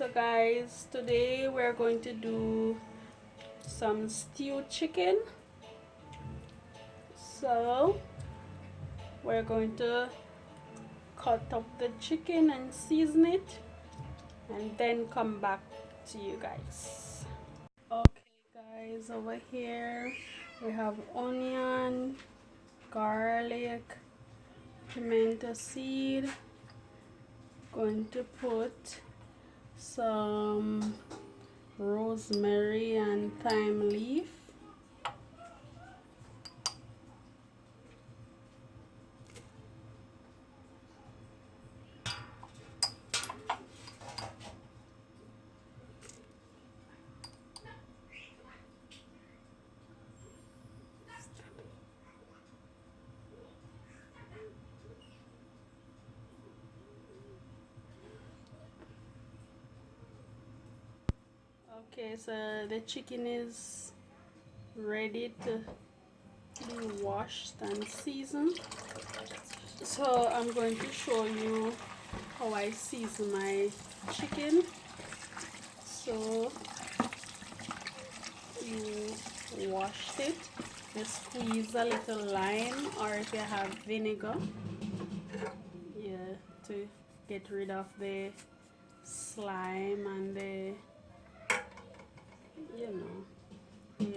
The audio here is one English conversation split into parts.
So guys, today we're going to do some stewed chicken. So we're going to cut up the chicken and season it and then come back to you guys. Okay guys, over here we have onion, garlic, pimento seed. Going to put some rosemary and thyme leaf. Okay, so the chicken is ready to be washed and seasoned. So I'm going to show you how I season my chicken. So you wash it, you squeeze a little lime, or if you have vinegar, yeah, to get rid of the slime and the, you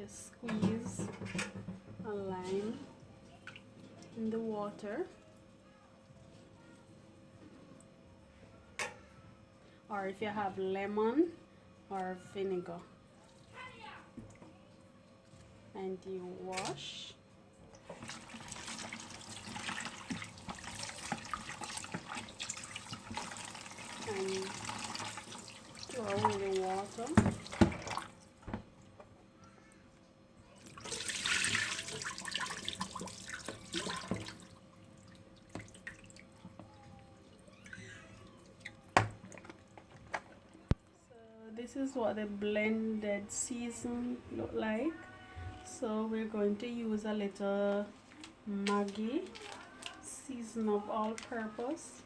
squeeze a lime in the water, or if you have lemon or vinegar, and you wash. And throw away the water. This is what the blended season look like. So we're going to use a little Maggi season of all purpose.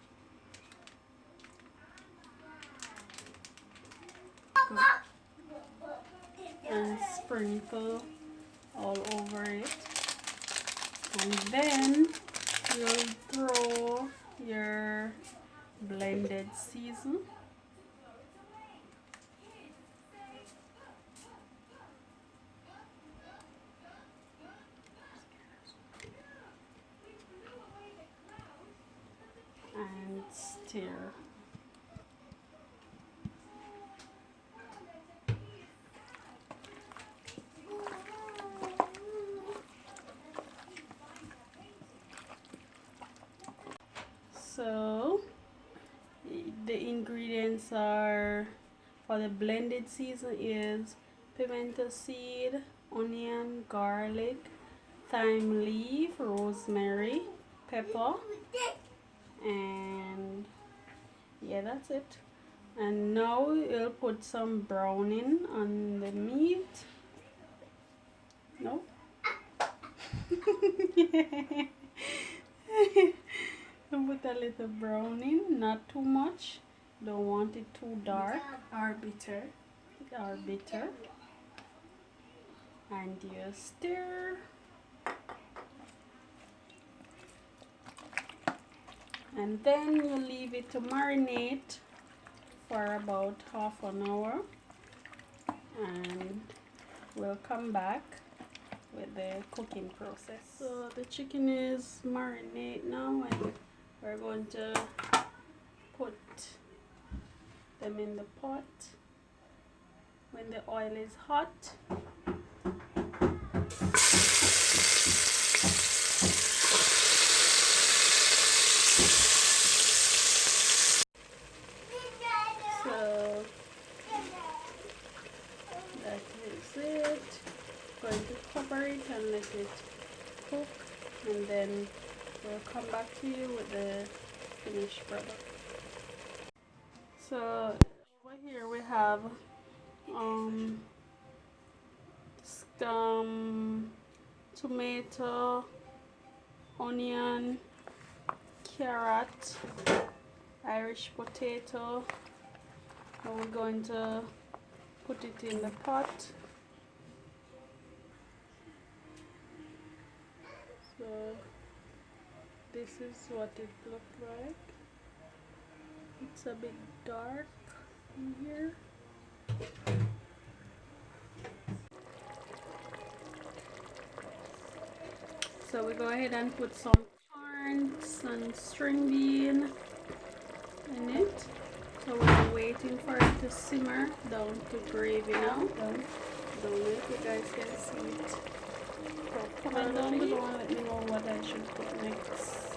And sprinkle all over it. And then you'll throw your blended season. And stir. So the ingredients are for the blended season is pimento seed, onion, garlic, thyme leaf, rosemary, pepper, and yeah, that's it. And now you'll put some browning on the meat. No? Put a little browning, not too much. Don't want it too dark or bitter. And you stir. And then you leave it to marinate for about half an hour. And we'll come back with the cooking process. So the chicken is marinate now, and we're going to put them in the pot when the oil is hot. So that is it. Going to cover it and let it cook, and then we'll come back to you with the finished product. So over here we have tomato, onion, carrot, Irish potato, And we're going to put it in the pot. So this is what it looked like. It's a bit dark in here. So we go ahead and put some corn, some string bean in it. So we're waiting for it to simmer down to gravy now. Down it, you guys can see it. So comment down below and let me know what I should put next.